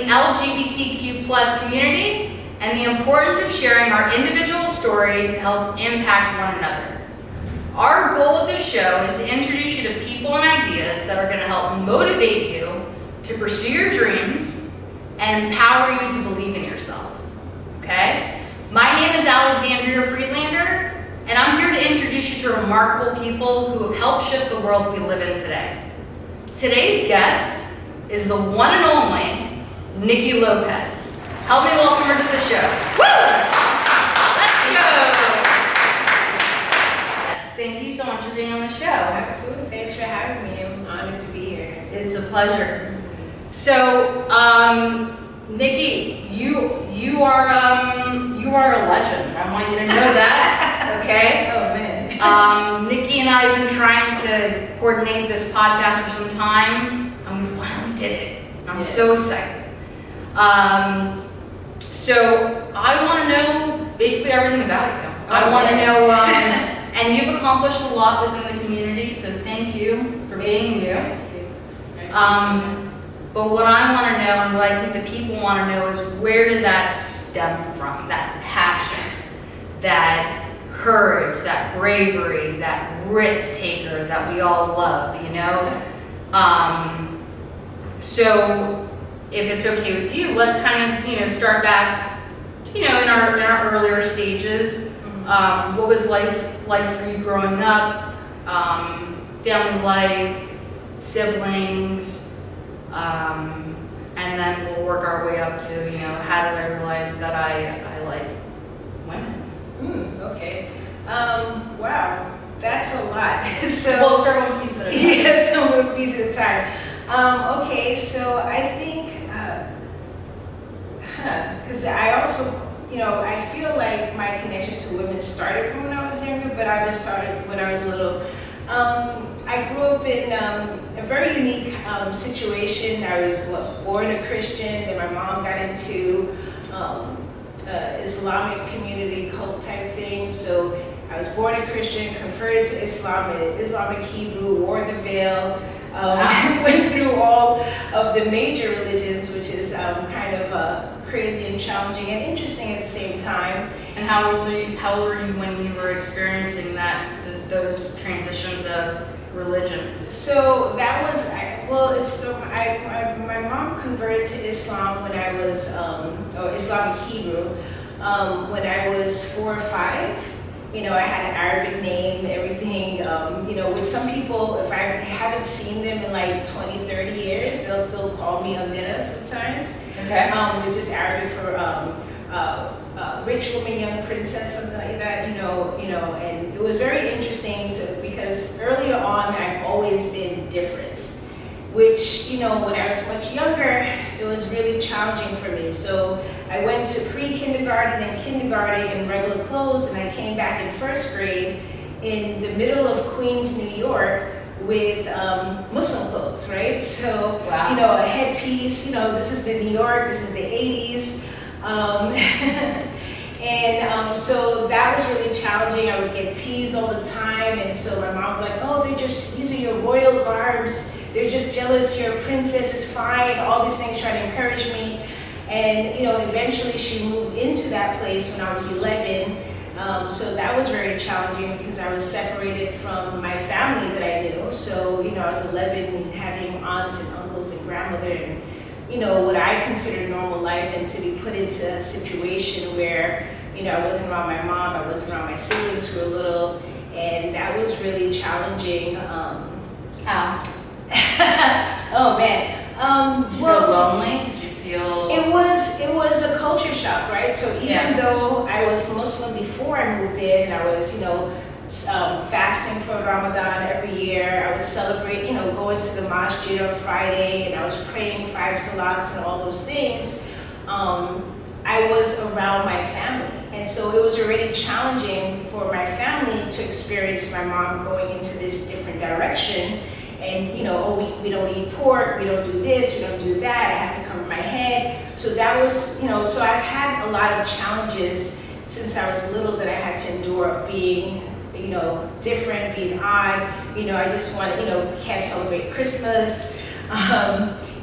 LGBTQ plus community and the importance of sharing our individual stories to help impact one another. Our goal with the show is to introduce you to people and ideas that are going to help motivate you to pursue your dreams and empower you to believe in yourself. Okay? My name is Alexandria Friedlander, and I'm here to introduce you to remarkable people who have helped shift the world we live in today. Today's guest is the one and only Niki Lopez. Help me welcome her to the show. Woo! Let's go! Yes, thank you so much for being on the show. Absolutely. Thanks for having me. I'm honored to be here. It's a pleasure. So, Niki, you are a legend. I want you to know that. Okay? Oh man. Niki and I have been trying to coordinate this podcast for some time, and we finally did it. I'm so excited. So I want to know basically everything about you. I want to know, and you've accomplished a lot within the community, so thank you for being you. But what I want to know, and what I think the people want to know, is where did that stem from? That passion, that courage, that bravery, that risk taker that we all love, you know? So if it's okay with you, let's kind of, start back, in our earlier stages. What was life like for you growing up? Family life, siblings, and then we'll work our way up to, how did I realize that I like women? Okay. Wow, that's a lot. So we'll start one piece at a time. Yeah, so one piece at a time. Okay, so I think, because I also, I feel like my connection to women started from when I was younger, but I just started when I was little. I grew up in a very unique situation. I was born a Christian, then my mom got into Islamic community cult type thing. So I was born a Christian, converted to Islam, Islamic Hebrew, wore the veil, went through all of the major religions, which is kind of crazy and challenging and interesting at the same time. And how old were you when you were experiencing those transitions of religions? So that was, my mom converted to Islam when I was, or Islamic Hebrew, when I was 4 or 5. I had an Arabic name, everything, with some people, if I haven't seen them in like 20, 30 years, they'll still call me Amina sometimes. Okay. It's just Arabic for rich woman, young princess, something like that, and it was very interesting because earlier on I've always been different, which, when I was much younger, it was really challenging for me. So I went to pre-kindergarten and kindergarten in regular clothes, and I came back in first grade in the middle of Queens, New York, with Muslim clothes, right? So, wow. A headpiece, this is the New York, this is the 80s. So that was really challenging. I would get teased all the time, and so my mom was like, oh, these are your royal garbs, they're just jealous, you're a princess, it's fine, all these things, try to encourage me. And eventually she moved into that place when I was 11. So that was very challenging because I was separated from my family that I knew. So, I was 11 and having aunts and uncles and grandmother and, what I considered normal life, and to be put into a situation where, I wasn't around my mom, I wasn't around my siblings who were little, and that was really challenging. How? Oh man. Did you feel lonely? Did you feel? It was a culture shock, right? So even though I was Muslim before I moved in, and I was, fasting for Ramadan every year, I would celebrate, going to the masjid on Friday, and I was praying 5 salats and all those things. I was around my family, and so it was already challenging for my family to experience my mom going into this different direction. And we don't eat pork, we don't do this, we don't do that, I have to cover my head. So that was, so I've had a lot of challenges since I was little that I had to endure, of being, different, being odd. I just want, can't celebrate Christmas.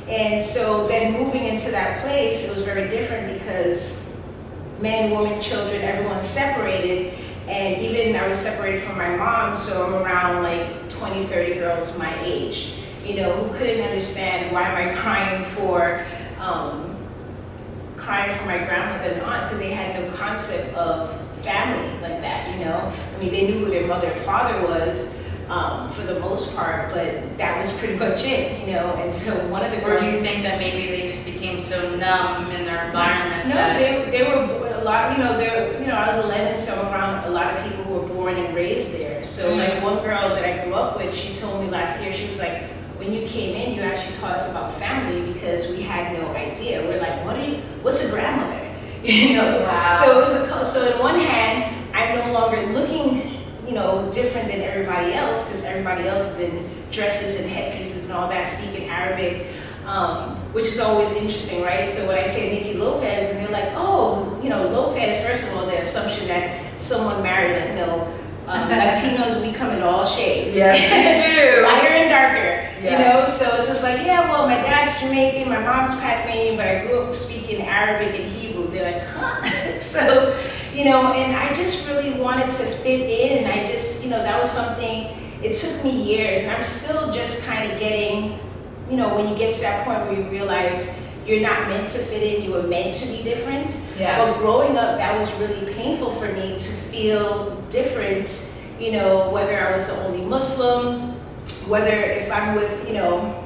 And so then moving into that place, it was very different because men, women, children, everyone's separated. And even I was separated from my mom, so I'm around like 20, 30 girls my age, you know, who couldn't understand why am I crying for my grandmother and aunt, because they had no concept of family like that, you know. I mean, they knew who their mother and father was for the most part, but that was pretty much it, you know. And so one of the girls. Or do you think that maybe they just became so numb in their environment? No, they were a lot, you know, I was 11, so I'm around a lot of people who were born and raised there. So like one girl that I grew up with, she told me last year, she was like, when you came in, you actually taught us about family because we had no idea. We're like, what's a grandmother? You know? Wow. So in one hand, I'm no longer looking, you know, different than everybody else because everybody else is in dresses and headpieces and all that, speaking Arabic, which is always interesting, right? So when I say Niki Lopez, and they're like, oh, you know, Lopez, first of all, the assumption that someone married, like, no, Latinos, we come in all shades. Yes, we do. Lighter and darker, yes. You know? So it's just like, yeah, well, my dad's Jamaican, my mom's Panamanian, but I grew up speaking Arabic and Hebrew. They're like, huh? So, you know, and I just really wanted to fit in, and I just, you know, that was something, it took me years, and I'm still just kind of getting, you know, when you get to that point where you realize you're not meant to fit in, you were meant to be different. Yeah. But growing up, that was really painful for me to feel different, you know, whether I was the only Muslim, whether if I'm with, you know,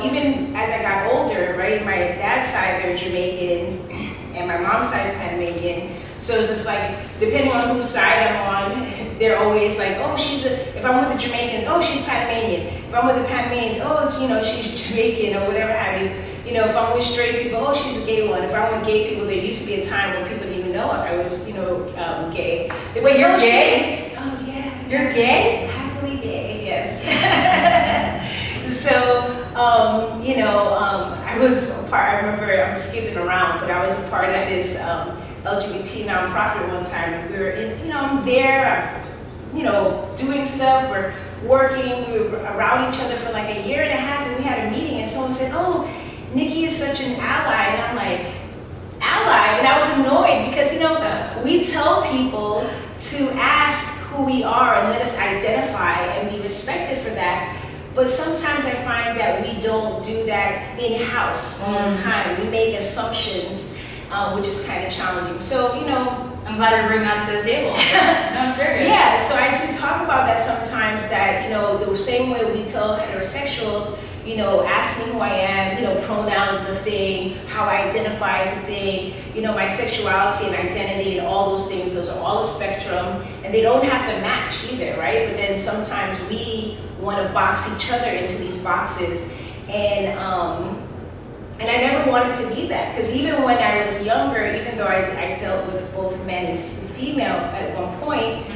even as I got older, right, my dad's side, they're Jamaican, and my mom's side is Panamanian. So it's just like, depending on whose side I'm on, they're always like, oh, if I'm with the Jamaicans, oh, she's Panamanian. If I'm with the Panamanians, oh, it's, you know, she's Jamaican or whatever have you. You know, if I'm with straight people, oh, she's a gay one. If I'm with gay people, there used to be a time where people didn't even know I was, you know, gay. Wait, you're gay? Oh, yeah. You're gay? Happily gay, yes. So, you know, I was a part, I remember, I'm skipping around, but I was a part of this LGBT nonprofit one time. We were in, you know, I'm there, I'm, you know, doing stuff, we're working, we were around each other for like a year and a half, and we had a meeting, and someone said, oh, Niki is such an ally, and I'm like, ally? And I was annoyed because, you know, we tell people to ask who we are and let us identify and be respected for that. But sometimes I find that we don't do that in-house all the time. We make assumptions, which is kind of challenging. So, you know, I'm glad you're bringing that to the table. No, I'm serious. Yeah, so I do talk about that sometimes, that, you know, the same way we tell heterosexuals, you know, ask me who I am, you know, pronouns is a thing, how I identify is a thing, you know, my sexuality and identity and all those things, those are all a spectrum, and they don't have to match either, right? But then sometimes we want to box each other into these boxes, and I never wanted to be that, because even when I was younger, even though I dealt with both men and female at one point,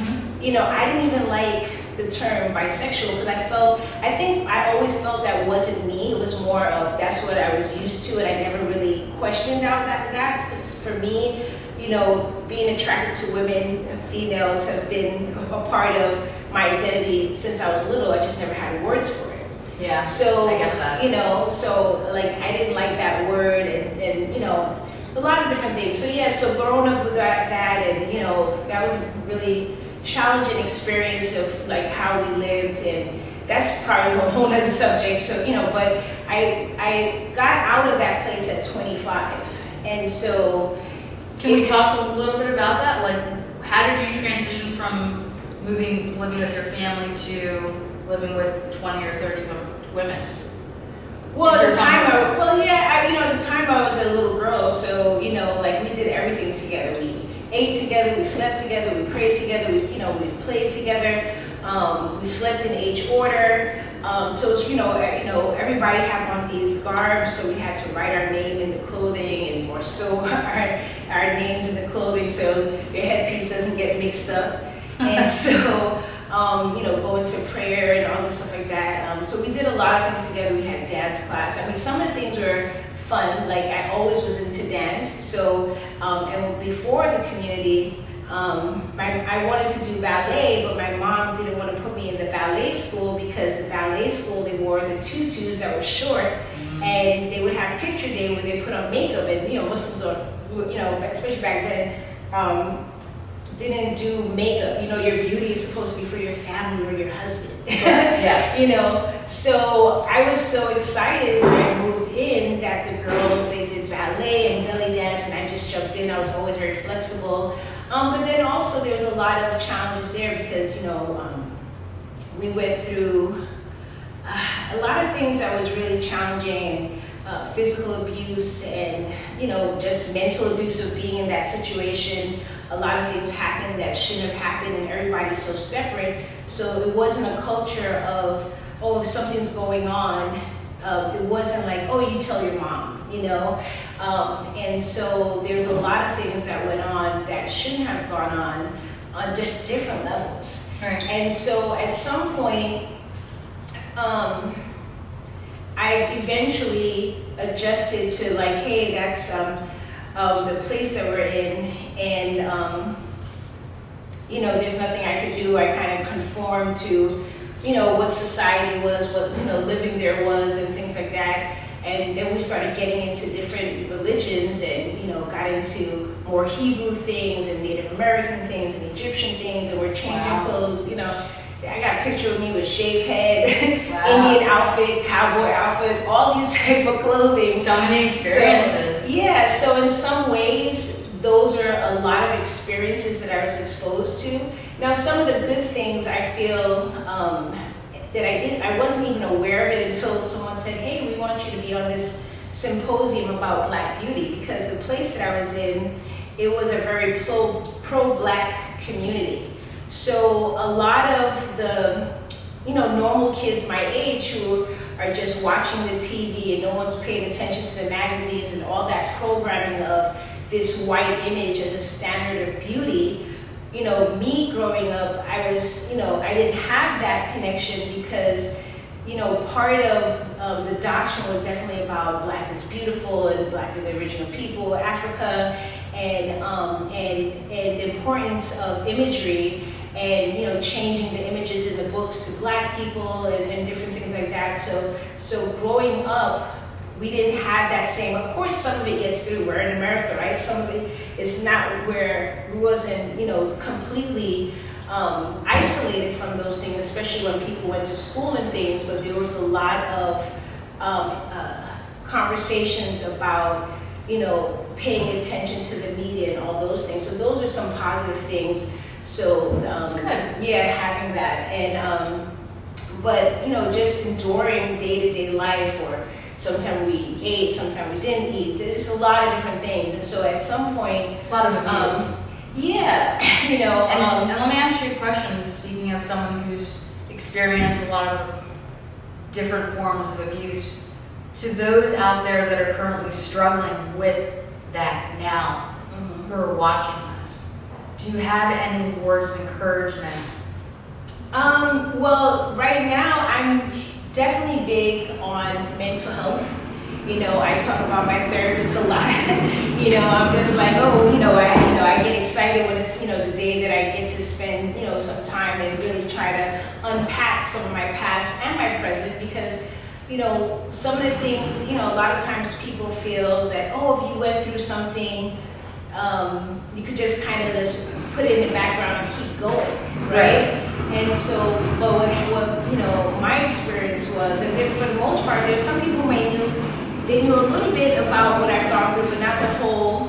you know, I didn't even like the term bisexual, because I think I always felt that wasn't me. It was more of, that's what I was used to, and I never really questioned out that, because for me, you know, being attracted to women and females have been a part of my identity since I was little. I just never had words for it. Yeah, so, I get that. You know, so like I didn't like that word, and you know, a lot of different things. So yeah, so growing up with that and, you know, that was a really challenging experience of like how we lived, and that's probably a whole other subject. So, you know, but I got out of that place at 25, and so. Can we talk a little bit about that? Like, how did you transition from living with your family to living with 20 or 30 women? Well, at the time, at the time I was a little girl, so, you know, like we did everything together. We ate together, we slept together, we prayed together, we played together, we slept in H order. So it's, you know, everybody had on these garbs, so we had to write our name in the clothing or sew our names in the clothing so your headpiece doesn't get mixed up. And so, you know, go into prayer and all this stuff like that. So we did a lot of things together. We had dance class. I mean, some of the things were fun. Like I always was into dance. So, and before the community, I wanted to do ballet, but my mom didn't want to put me in the ballet school because the ballet school, they wore the tutus that were short, and they would have picture day where they put on makeup, and Muslims are, especially back then, didn't do makeup. Your beauty is supposed to be for your family or your husband. Yes. So I was so excited when I moved in that the girls, they did ballet and belly dance, and I just jumped in. I was always very flexible. But then also there was a lot of challenges there because, we went through a lot of things that was really challenging, and physical abuse and, just mental abuse of being in that situation. A lot of things happened that shouldn't have happened, and everybody's so separate. So it wasn't a culture of, oh, if something's going on, it wasn't like, oh, you tell your mom, and so there's a lot of things that went on that shouldn't have gone on just different levels. Right. And so at some point, I've eventually adjusted to like, hey, that's the place that we're in, and there's nothing I could do. I kind of conformed to, what society was, what living there was, and things like that. And then we started getting into different religions, and got into more Hebrew things and Native American things and Egyptian things, and we're changing clothes. I got a picture of me with shaved head, Indian outfit, cowboy outfit, all these type of clothing. So many experiences. So in some ways, those are a lot of experiences that I was exposed to. Now, some of the good things I feel that I wasn't even aware of it until someone said, hey, we want you to be on this symposium about Black beauty, because the place that I was in, it was a very pro-Black community. So a lot of the, normal kids my age who are just watching the TV and no one's paying attention to the magazines and all that programming of this white image as a standard of beauty, me growing up, I was, I didn't have that connection because, part of the doctrine was definitely about Black is beautiful and Black are the original people, Africa, and the importance of imagery and, changing the images in the books to Black people and different things like that. So growing up, we didn't have that same, of course some of it gets through, we're in America, right? Some of it is not where we wasn't, completely isolated from those things, especially when people went to school and things, but there was a lot of conversations about, paying attention to the media and all those things. So those are some positive things. So having that, and but just enduring day-to-day life, or sometimes we ate, sometimes we didn't eat. There's just a lot of different things, and so at some point, a lot of abuse. And let me ask you a question. Speaking of someone who's experienced a lot of different forms of abuse, to those out there that are currently struggling with that now, who are watching us, do you have any words of encouragement? Well, right now I'm definitely big on mental health. I talk about my therapist a lot. I'm just like, I get excited when it's, the day that I get to spend, some time and really try to unpack some of my past and my present, because, some of the things, a lot of times people feel that, if you went through something, you could just kind of just put it in the background and keep going, right? And so, but what my experience was, and then for the most part, there's some people they knew a little bit about what I've gone through, but not the whole,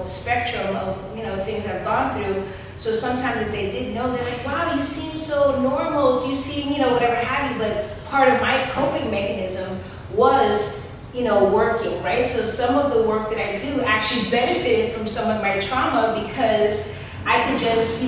spectrum of, things I've gone through. So sometimes if they did know, they're like, wow, you seem so normal, you seem, whatever have you, but part of my coping mechanism was, working, right? So some of the work that I do actually benefited from some of my trauma, because I could just,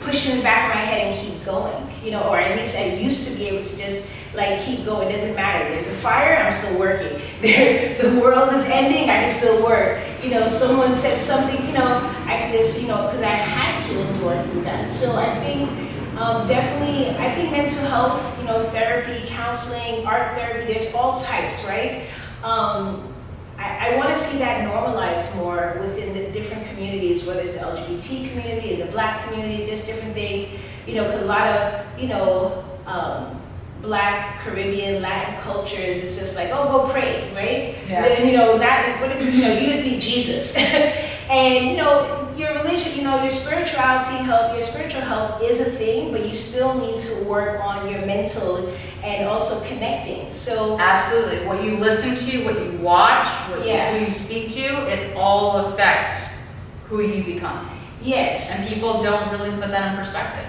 push it in the back of my head and keep going, or at least I used to be able to just like keep going. It doesn't matter. There's a fire, I'm still working. The world is ending, I can still work. Someone said something, I could just, because I had to endure through that. So I think definitely, I think mental health, therapy, counseling, art therapy, there's all types, right? I I want to see that normalized more within the different communities, whether it's the LGBT community, the Black community, just different things. You know, 'cause a lot of, you know, Black, Caribbean, Latin cultures, it's just like, oh, go pray, right? Yeah. You know, you know, you just need Jesus. And, you know, your religion, you know, your spiritual health is a thing, but you still need to work on your mental and also connecting. So Absolutely. What you listen to, what you watch, who you speak to, it all affects who you become. yes. And people don't really put that in perspective.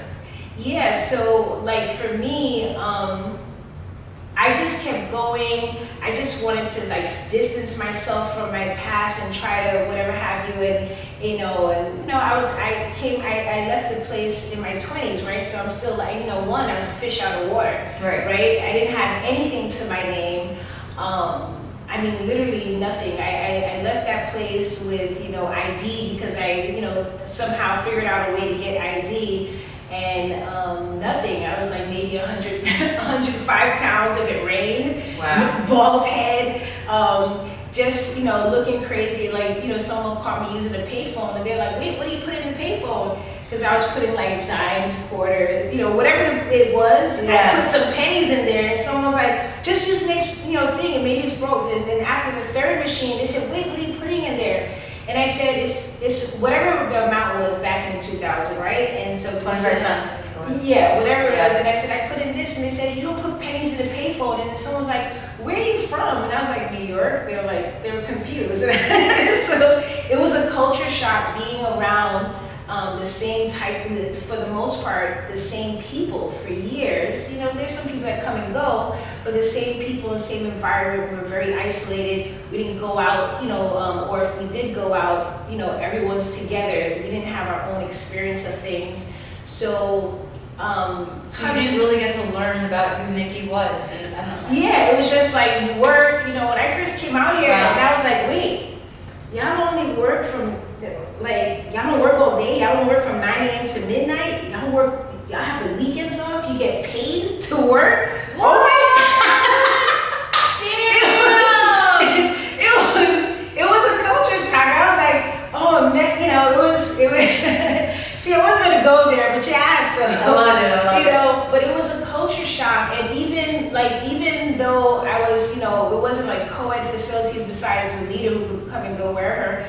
Yeah, so like for me, I just kept going. I just wanted to like distance myself from my past and try to whatever have you. And I left the place in my 20s, right? So I'm still like, I was a fish out of water, right? I didn't have anything to my name. I mean, literally nothing. I left that place with, ID because I, somehow figured out a way to get ID. And nothing. I was like maybe 105 pounds if it rained. Wow. Bald head. Just looking crazy. Like someone caught me using a payphone, and they're like, "Wait, what do you put in the payphone?" Because I was putting like dimes, quarters, whatever it was. Yeah. I put some pennies in there, and someone was like, "Just use the next thing, and maybe it's broke." And then after the third machine, they said, "Wait, what are you putting in there?" And I said, it's whatever the amount was back in 2000, right? And so 25 cents. Yeah, whatever it was. And I said, I put in this, and they said, you don't put pennies in the payphone. And then someone was like, where are you from? And I was like, New York. They were confused. So it was a culture shock being around the same type, for the most part, the same people for years. There's some people that come and go, but the same people, the same environment. We were very isolated. We didn't go out, or if we did go out, everyone's together. We didn't have our own experience of things. So you didn't really get to learn about who Niki was independently. Yeah, it was just like you work. When I first came out here, Wow. and I was like, wait, y'all only work from y'all don't work all day. Y'all don't work from 9 a.m. to midnight. Y'all have the weekends off. You get paid to work. What? Oh my It was a culture shock. I was like, oh man, it was. See, I wasn't gonna go there, but you asked. So, I love it. but it was a culture shock, and even though I was, it wasn't like co-ed facilities besides the leader who would come and go wherever.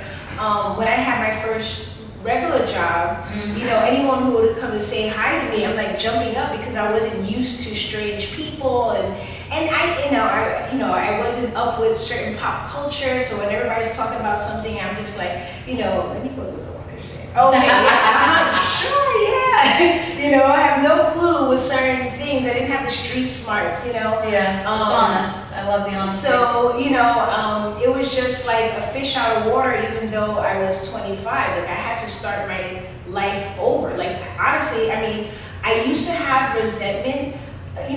When I had my first regular job, anyone who would come to say hi to me, I'm like jumping up because I wasn't used to strange people, and I wasn't up with certain pop culture. So when everybody's talking about something, I'm just like, let me go look at what they're saying. Okay, yeah, sure, yeah. I have no clue with certain things. I didn't have the street smarts, Yeah, it's honest. I love the honesty. So, it was just like a fish out of water, even though I was 25. Like, I had to start my life over. Like, honestly, I used to have resentment.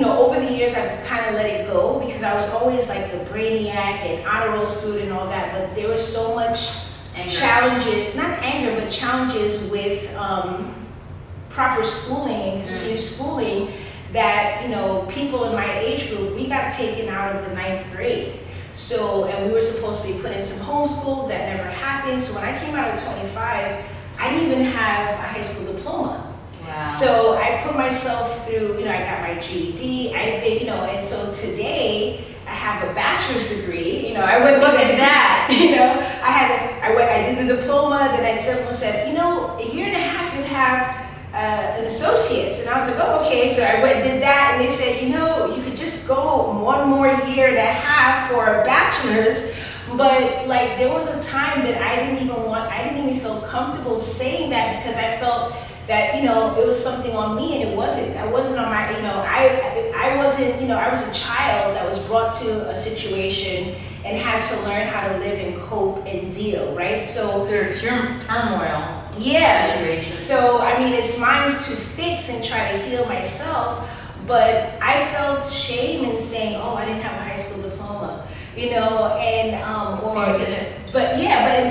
Over the years, I've kind of let it go because I was always like the brainiac and honor roll student and all that. But there was so much challenges, not anger, but challenges with proper schooling, schooling, that people in my age group, we got taken out of the 9th grade. So, and we were supposed to be put in some homeschool. That never happened. So when I came out at 25, I didn't even have a high school diploma. Wow. So I put myself through, I got my GED, and so today I have a bachelor's degree. I went Look at that. I did the diploma. Then someone said, a year and a half you'd have an associate's, and I was like, oh, okay. So I went and did that, and they said, you could just go one more year and a half for a bachelor's. But like there was a time that I didn't even feel comfortable saying that because I felt that it was something on me, and it wasn't. I wasn't on my I wasn't I was a child that was brought to a situation and had to learn how to live and cope and deal, right? So Your turmoil. Yeah. Situation. So it's mine to fix and try to heal myself, but I felt shame in saying, oh, I didn't have a high school diploma, or You did it. But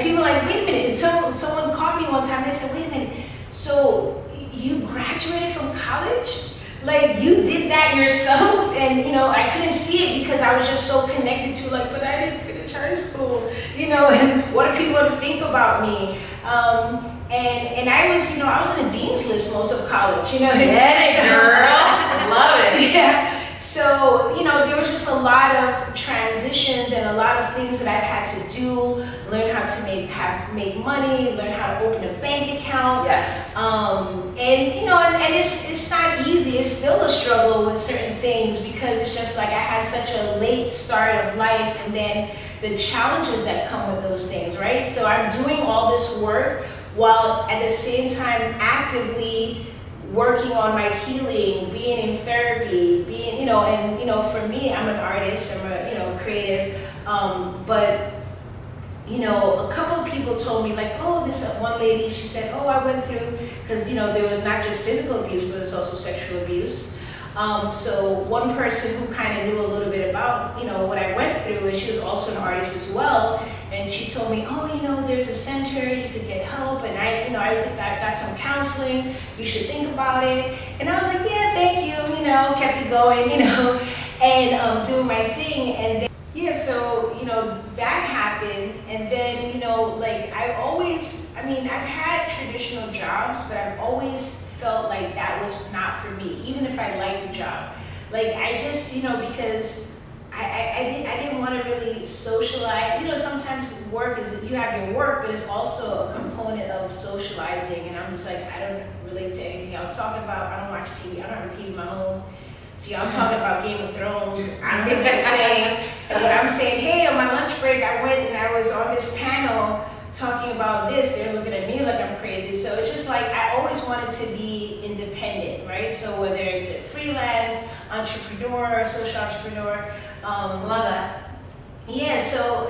people are like, wait a minute. Someone called me one time. They said, wait a minute. So you graduated from college? Like you did that yourself? And I couldn't see it because I was just so connected to but I didn't finish high return school, and what are people going to think about me? And I was, I was on the dean's list most of college, Get it, girl. Love it. Yeah. So, there was just a lot of transitions and a lot of things that I've had to do, learn how to make money, learn how to open a bank account. Yes. And it's not easy. It's still a struggle with certain things because it's just like I had such a late start of life and then the challenges that come with those things, right? So I'm doing all this work while at the same time actively working on my healing, being in therapy, for me, I'm an artist, I'm a creative, but a couple of people told me like, oh, this one lady, she said, oh, I went through, because there was not just physical abuse, but there was also sexual abuse. So one person who kind of knew a little bit about, what I went through, and she was also an artist as well, and she told me, oh, there's a center, you could get help, and I got some counseling, you should think about it. And I was like, yeah, thank you, kept it going, and doing my thing. And then, so, that happened. And then, I've had traditional jobs, but I've always felt like that was not for me, even if I liked the job. Like, I just, because I didn't want to really socialize. Sometimes work is, you have your work, but it's also a component of socializing. And I'm just like, I don't relate to anything y'all talking about. I don't watch TV. I don't have a TV in my home. So y'all talking about Game of Thrones. I'm saying, and when I'm saying, hey, on my lunch break, I went and I was on this panel talking about this, they're looking at me like I'm crazy. So it's just like, I always wanted to be independent, right? So whether it's a freelance, entrepreneur, social entrepreneur. Love that. Yeah, so,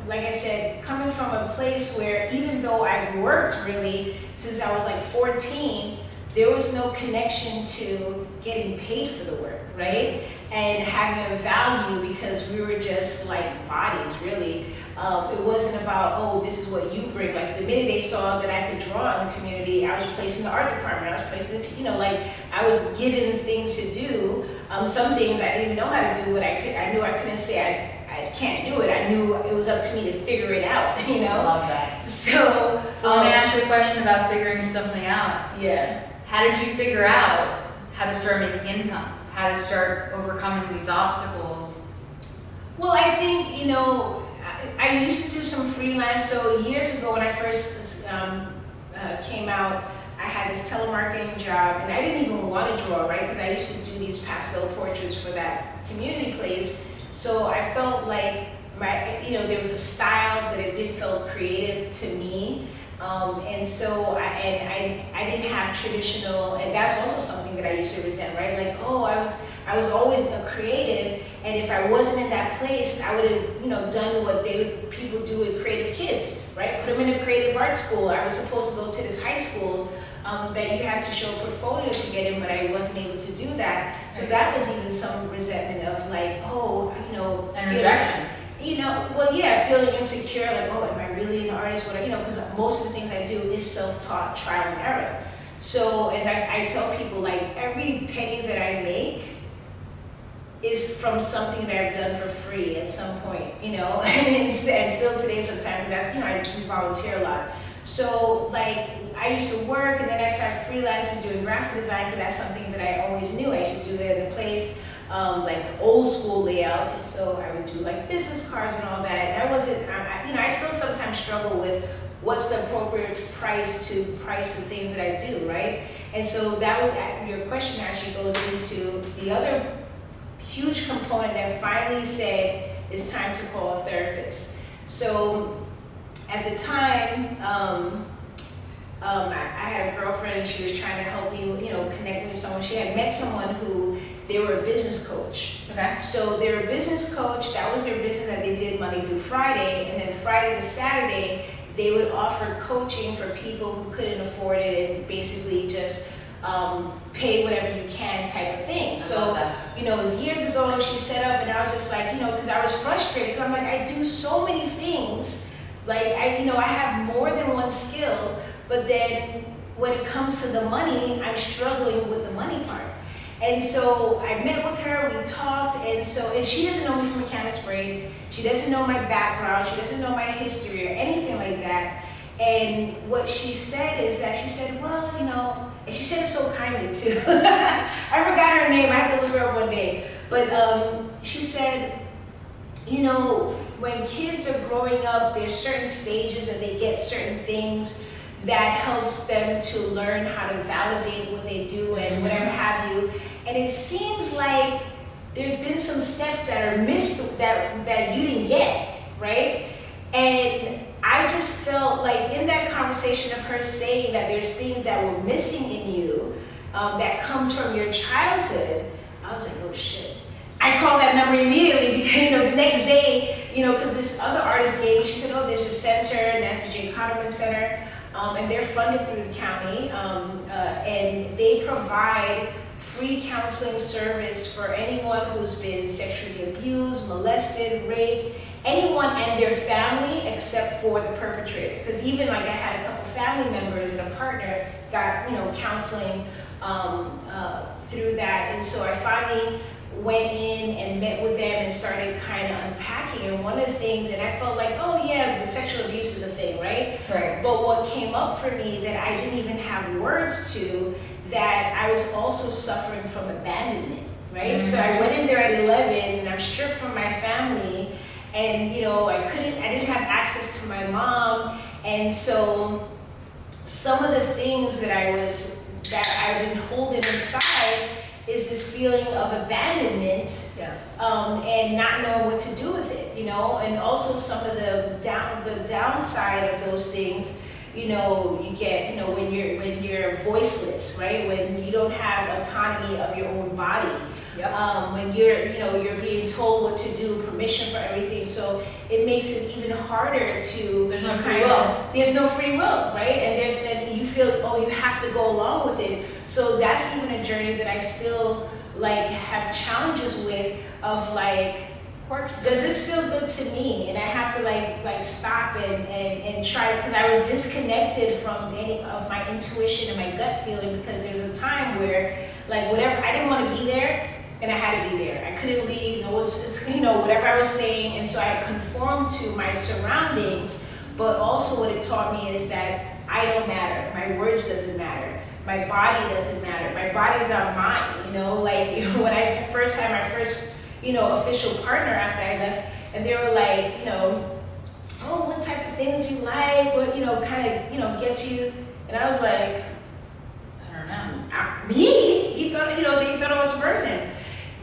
like I said, coming from a place where even though I worked really since I was like 14, there was no connection to getting paid for the work, right? And having a value because we were just like bodies, really. It wasn't about, oh, this is what you bring. Like the minute they saw that I could draw in the community, I was placed in the art department. I was placed in the, I was given things to do. Some things I didn't even know how to do, but I knew I couldn't say I can't do it. I knew it was up to me to figure it out, I love that. So let me ask you a question about figuring something out. Yeah. How did you figure out how to start making income? How to start overcoming these obstacles? Well, I think, I used to do some freelance. So years ago when I first came out, I had this telemarketing job and I didn't even want to draw, right? Because I used to do these pastel portraits for that community place. So I felt like there was a style that it did feel creative to me. And so I didn't have traditional, and that's also something that I used to resent, right? Like, oh, I was always a creative, and if I wasn't in that place, I would have, done what people do with creative kids, right? Put them in a creative art school. I was supposed to go to this high school that you had to show a portfolio to get in, but I wasn't able to do that. So that was even some resentment of like, oh, and rejection. Feeling insecure, like, oh, am I really an artist? Because most of the things I do is self-taught, trial and error. So, and I tell people, like, every penny that I make is from something that I've done for free at some point, and still today sometimes, that's, I do volunteer a lot. So, like, I used to work, and then I started freelancing doing graphic design, because that's something that I always knew I should do that in a place. Like the old school layout, and so I would do like business cards and all that. And I still sometimes struggle with what's the appropriate price to price the things that I do, right? And so your question actually goes into the other huge component that finally said it's time to call a therapist. So at the time, I had a girlfriend and she was trying to help me, connect me with someone. She had met someone who, they were a business coach. Okay. So they were a business coach, that was their business that they did Monday through Friday, and then Friday to Saturday, they would offer coaching for people who couldn't afford it and basically just pay whatever you can type of thing. So, it was years ago she set up and I was just like, because I was frustrated, because I'm like, I do so many things. Like, I have more than one skill, but then when it comes to the money, I'm struggling with the money part. And so I met with her, we talked, and she doesn't know me from a can of Spray. She doesn't know my background, she doesn't know my history or anything like that. And what she said is that she said, well, and she said it so kindly too. I forgot her name, I have to look her up one day. But she said, when kids are growing up, there's certain stages and they get certain things that helps them to learn how to validate what they do and whatever have you. And it seems like there's been some steps that are missed that you didn't get, right? And I just felt like in that conversation of her saying that there's things that were missing in you that comes from your childhood, I was like, oh shit. I called that number immediately because the next day, because this other artist gave me, she said, oh, there's a center, Nancy J. Kahneman Center, and they're funded through the county, and they provide free counseling service for anyone who's been sexually abused, molested, raped, anyone and their family except for the perpetrator. Because even like I had a couple family members and a partner got counseling through that, and so I finally went in and met with them and started kind of unpacking. And one of the things, and I felt like, oh yeah, the sexual abuse is a thing, right? Right. But what came up for me that I didn't even have words to, that I was also suffering from abandonment, right? So I went in there at 11 and I'm stripped from my family, and I didn't have access to my mom, and so some of the things that I've been holding inside is this feeling of abandonment, yes, and not knowing what to do with it, and also some of the downside of those things, you get, when you're voiceless, right? When you don't have autonomy of your own body, when you're being told what to do, permission for everything, so it makes it even harder to. There's no free will. There's no free will, right? And you feel, oh, you have to go along with it. So that's even a journey that I still have challenges with, of does this feel good to me? And I have to stop and try, because I was disconnected from any of my intuition and my gut feeling, because there's a time where whatever, I didn't want to be there and I had to be there. I couldn't leave. It was whatever I was saying, and so I conformed to my surroundings. But also what it taught me is that I don't matter. My words doesn't matter. My body doesn't matter. My body's not mine. When I first had my first official partner after I left, and they were like, oh, what type of things you like, what, kind of, gets you, and I was like, I don't know, me? He thought, they thought I was a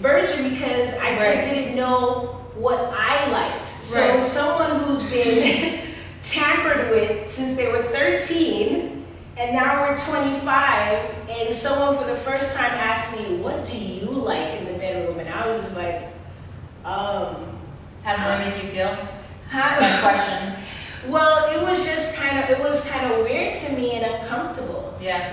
virgin, because I just didn't know what I liked. So someone who's been tampered with since they were 13, and now we're 25, and someone for the first time asked me, what do you like in the bedroom? And I was like, how did that make you feel? That question. Well, it was just kind of weird to me and uncomfortable. Yeah,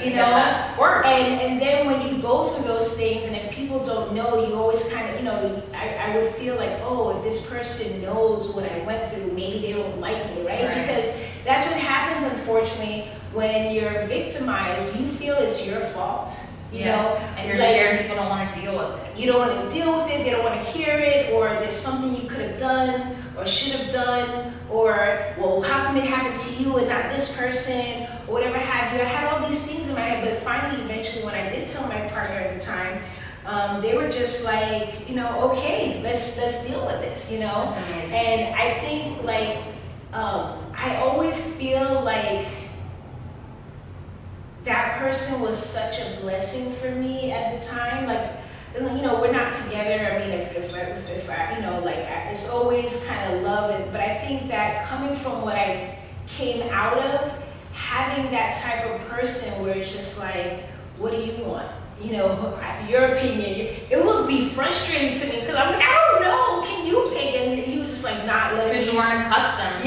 Of course. And then when you go through those things, and if people don't know, you always kind of, I would feel like, oh, if this person knows what I went through, maybe they don't like me, right? Because that's what happens, unfortunately, when you're victimized. You feel it's your fault. You know, and you're scared people don't want to deal with it. You don't want to deal with it, they don't want to hear it, or there's something you could have done or should have done, or, well, how come it happened to you and not this person, or whatever have you. I had all these things in my head, but finally, eventually, when I did tell my partner at the time, they were just like, okay, let's deal with this, That's amazing. And I think, I always feel like that person was such a blessing for me at the time. We're not together. I mean, if I, it's always kind of love. But I think that coming from what I came out of, having that type of person where it's just like, what do you want? Your opinion. It would be frustrating to me, because I'm like, I don't know. Can you pick? And he was just like not letting me. Because you weren't accustomed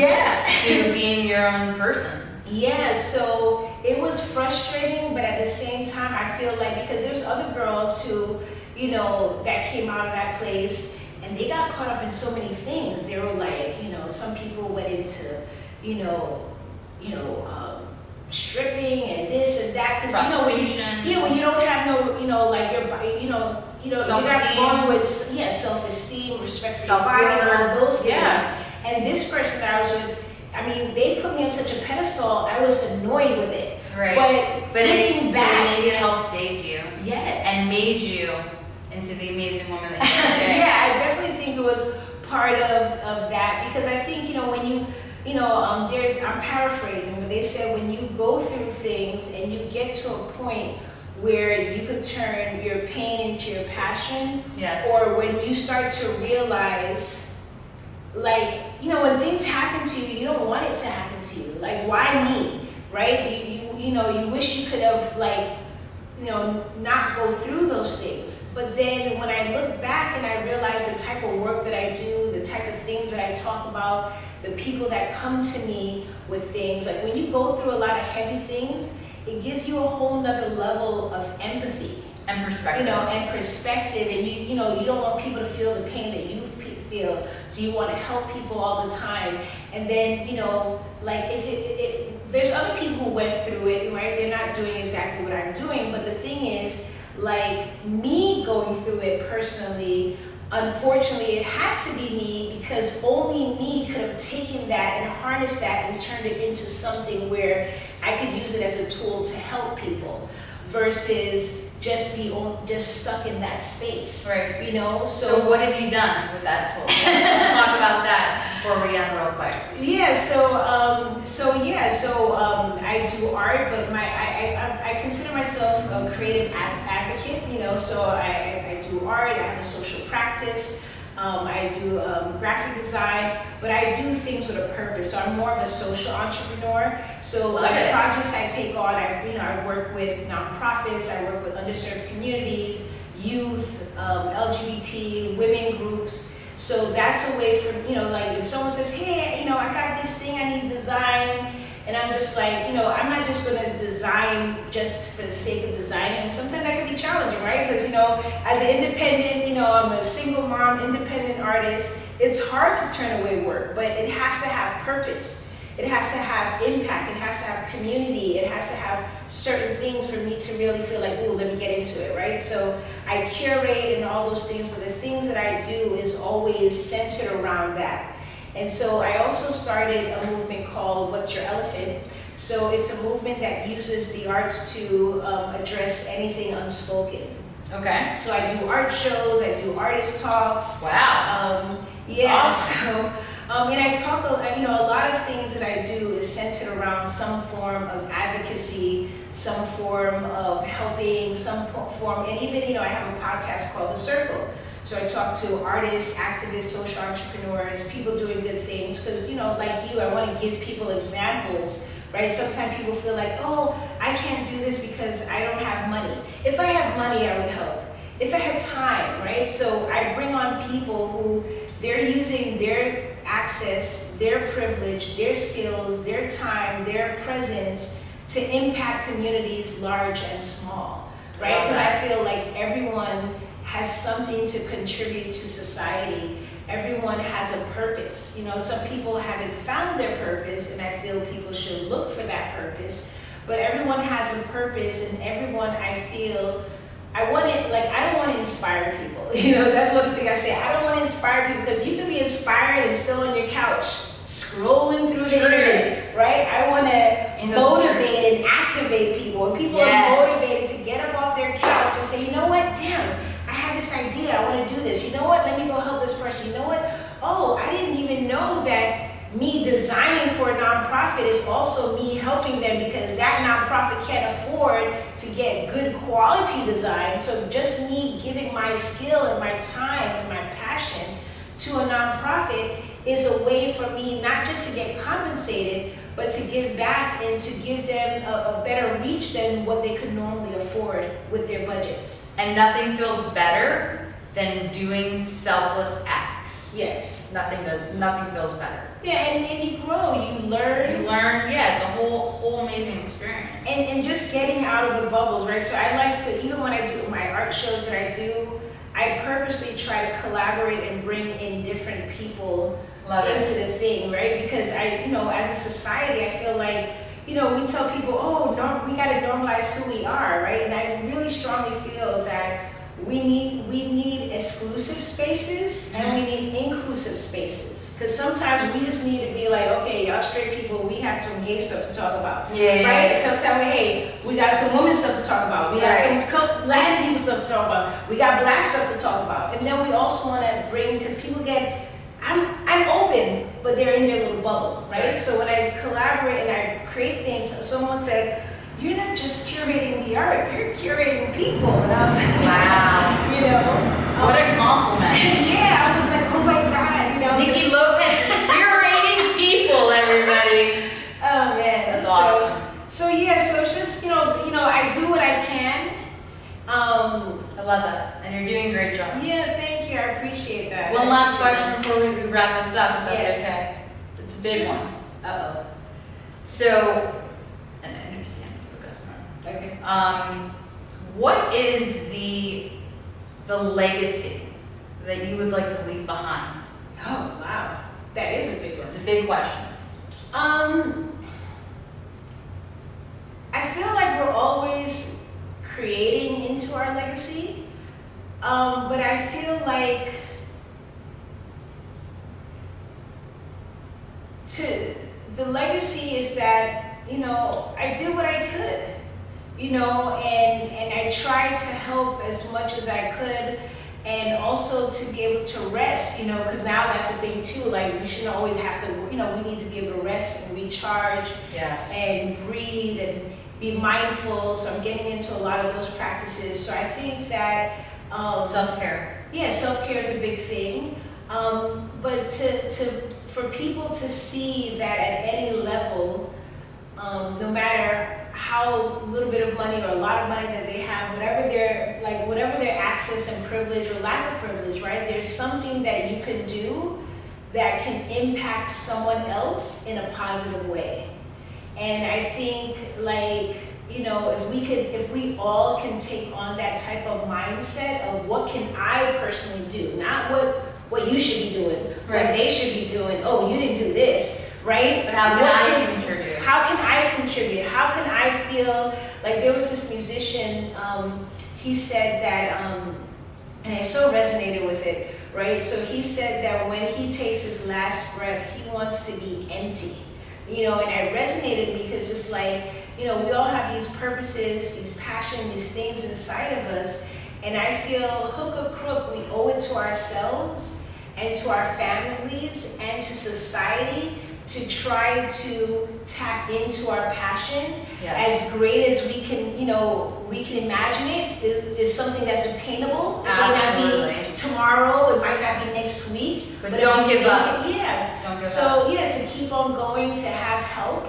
to being your own person. Yeah, so it was frustrating, but at the same time, I feel like, because there's other girls who, that came out of that place, and they got caught up in so many things. They were like, some people went into, stripping and this and that. that, because when you don't have no, like your body, you're not born with self-esteem, respect for your body, all those things. And this person that I was with, I mean, they put me on such a pedestal. I was annoyed with it. Right. But looking back, maybe it helped save you. Yes. And made you into the amazing woman that you are today. Yeah, I definitely think it was part of that, because I think, when you, I'm paraphrasing, but they said when you go through things and you get to a point where you could turn your pain into your passion, or when you start to realize, like, when things happen to you, you don't want it to happen to you. Like, why me, right? You wish you could have, like, not go through those things. But then when I look back and I realize the type of work that I do, the type of things that I talk about, the people that come to me with things, like when you go through a lot of heavy things, it gives you a whole nother level of empathy. And perspective. And you don't want people to feel the pain that you feel, so you want to help people all the time. And then, like if there's other people who went through it, right? They're not doing exactly what I'm doing, but the thing is, like me going through it personally, unfortunately, it had to be me, because only me could have taken that and harnessed that and turned it into something where I could use it as a tool to help people, versus just stuck in that space. Right. So what have you done with that tool? Let's talk about that before we end real quick. Yeah. So I do art, but I consider myself a creative advocate. So I do art. I have a social practice. I do graphic design, but I do things with a purpose. So I'm more of a social entrepreneur. So the projects I take on, I work with nonprofits, I work with underserved communities, youth, LGBT, women groups. So that's a way for, like if someone says, hey, I got this thing I need design, and I'm just like, I'm not just going to design just for the sake of designing. And sometimes that can be challenging, right? Because, as an independent, I'm a single mom, independent artist, it's hard to turn away work, but it has to have purpose. It has to have impact. It has to have community. It has to have certain things for me to really feel like, ooh, let me get into it, right? So I curate and all those things, but the things that I do is always centered around that. And so I also started a movement called What's Your Elephant? So it's a movement that uses the arts to address anything unspoken. Okay. So I do art shows, I do artist talks. Wow. Awesome. And I talk, a lot of things that I do is centered around some form of advocacy, some form of helping, some form, and even, I have a podcast called The Circle. So I talk to artists, activists, social entrepreneurs, people doing good things, because, like you, I want to give people examples, right? Sometimes people feel like, oh, I can't do this because I don't have money. If I have money, I would help. If I had time, right? So I bring on people who they're using their access, their privilege, their skills, their time, their presence to impact communities large and small, right? Because I feel like everyone has something to contribute to society. Everyone has a purpose. Some people haven't found their purpose, and I feel people should look for that purpose. But everyone has a purpose, and everyone, I feel, I don't want to inspire people. That's one thing I say. I don't want to inspire people, because you can be inspired and still on your couch, scrolling through the internet, right? I want to motivate and activate people. When people are motivated to get up off their couch and say, you know what, damn, I have this idea, I want to do this. You know what, let me go help this person. You know what, oh, I didn't even know that me designing for a nonprofit is also me helping them, because that nonprofit can't afford to get good quality design. So just me giving my skill and my time and my passion to a nonprofit is a way for me not just to get compensated, but to give back and to give them a better reach than what they could normally afford with their budgets. And nothing feels better than doing selfless acts. Yes. Nothing feels better. Yeah, and you grow, you learn. It's a whole amazing experience. And just getting out of the bubbles, right? So I like to, even when I do my art shows that I do, I purposely try to collaborate and bring in different people into the thing, right? Because as a society, I feel like, we tell people, oh, no, we got to normalize who we are, right? And I really strongly feel that we need exclusive spaces and we need inclusive spaces. Because sometimes we just need to be like, okay, y'all straight people, we have some gay stuff to talk about. Right? Sometimes hey, we got some women stuff to talk about. We got some Latin people stuff to talk about. We got black stuff to talk about. And then we also want to bring, because people get, I'm open, but they're in their little bubble, right? So when I collaborate and I create things, someone said, you're not just curating the art, you're curating people. And I was like, wow. You know. What a compliment. Yeah, I was just like, oh my God, you know. Niki Lopez is curating people, everybody. Oh man. That's awesome. So yeah, so it's just, you know, I do what I can. I love that. And you're doing a great job. Yeah, thank you. I appreciate that. One last question before we wrap this up, if that's okay. It's a big one. Uh-oh. So, and if you can't focus then. Okay. What is the legacy that you would like to leave behind? Oh, wow. That is a big one. It's a big question. I feel like we're always creating into our legacy, but I feel like the legacy is that, you know, I did what I could, you know, and I tried to help as much as I could, and also to be able to rest, you know, because now that's the thing too, like we shouldn't always have to, you know, we need to be able to rest and recharge. Yes. And breathe and be mindful. So I'm getting into a lot of those practices. So I think that self-care. Yeah, self-care is a big thing. But for people to see that at any level, no matter how little bit of money or a lot of money that they have, whatever their access and privilege or lack of privilege, right? There's something that you can do that can impact someone else in a positive way. And I think, like, you know, if we all can take on that type of mindset of what can I personally do, not what you should be doing, what they should be doing. Oh, you didn't do this, right? But how can I contribute? How can I contribute? How can I feel like there was this musician, he said that, and I so resonated with it, right? So he said that when he takes his last breath, he wants to be empty. You know, and I resonated because it's like, you know, we all have these purposes, these passions, these things inside of us. And I feel hook or crook, we owe it to ourselves and to our families and to society to try to tap into our passion. As great as we can, you know, we can imagine it. It is something that's attainable. It Absolutely. might not be tomorrow, it might not be next week. But don't give up. Yeah. Don't give up. So yeah, to keep on going, to have help.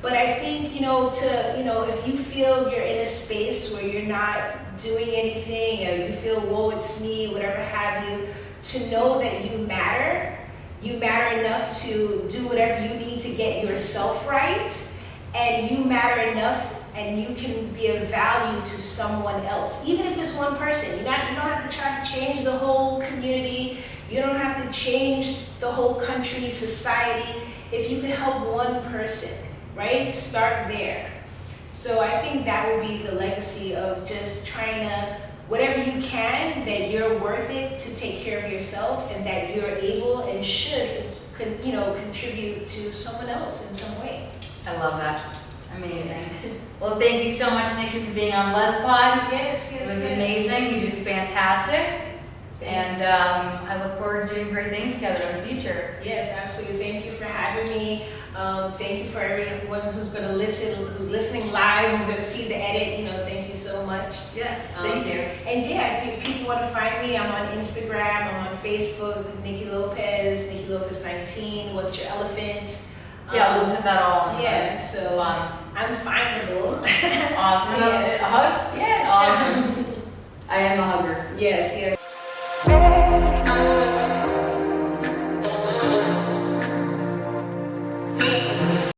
But I think, you know, if you feel you're in a space where you're not doing anything, or you feel, whoa, it's me, whatever have you, to know that you matter. You matter enough to do whatever you need to get yourself right, and you matter enough, and you can be of value to someone else, even if it's one person. You don't have to try to change the whole community. You don't have to change the whole country, society. If you can help one person, right? Start there. So I think that will be the legacy of just trying to, whatever you can, that you're worth it to take care of yourself, and that you're able and should, you know, contribute to someone else in some way. I love that. Amazing. Well, thank you so much, Niki, for being on LezPod. Yes. It was amazing. You did fantastic. Thanks. And I look forward to doing great things together in the future. Yes, absolutely. Thank you for having me. Thank you for everyone who's going to listen, who's listening live, who's going to see the edit. You know, thank you so much. Yes, thank you. And yeah, if people want to find me, I'm on Instagram, I'm on Facebook, Niki Lopez, Niki Lopez 19. What's your elephant? Yeah, we'll put that all on. Yeah, so I'm findable. Awesome. Yes. A hug? Yeah, Awesome. I am a hugger. Yes.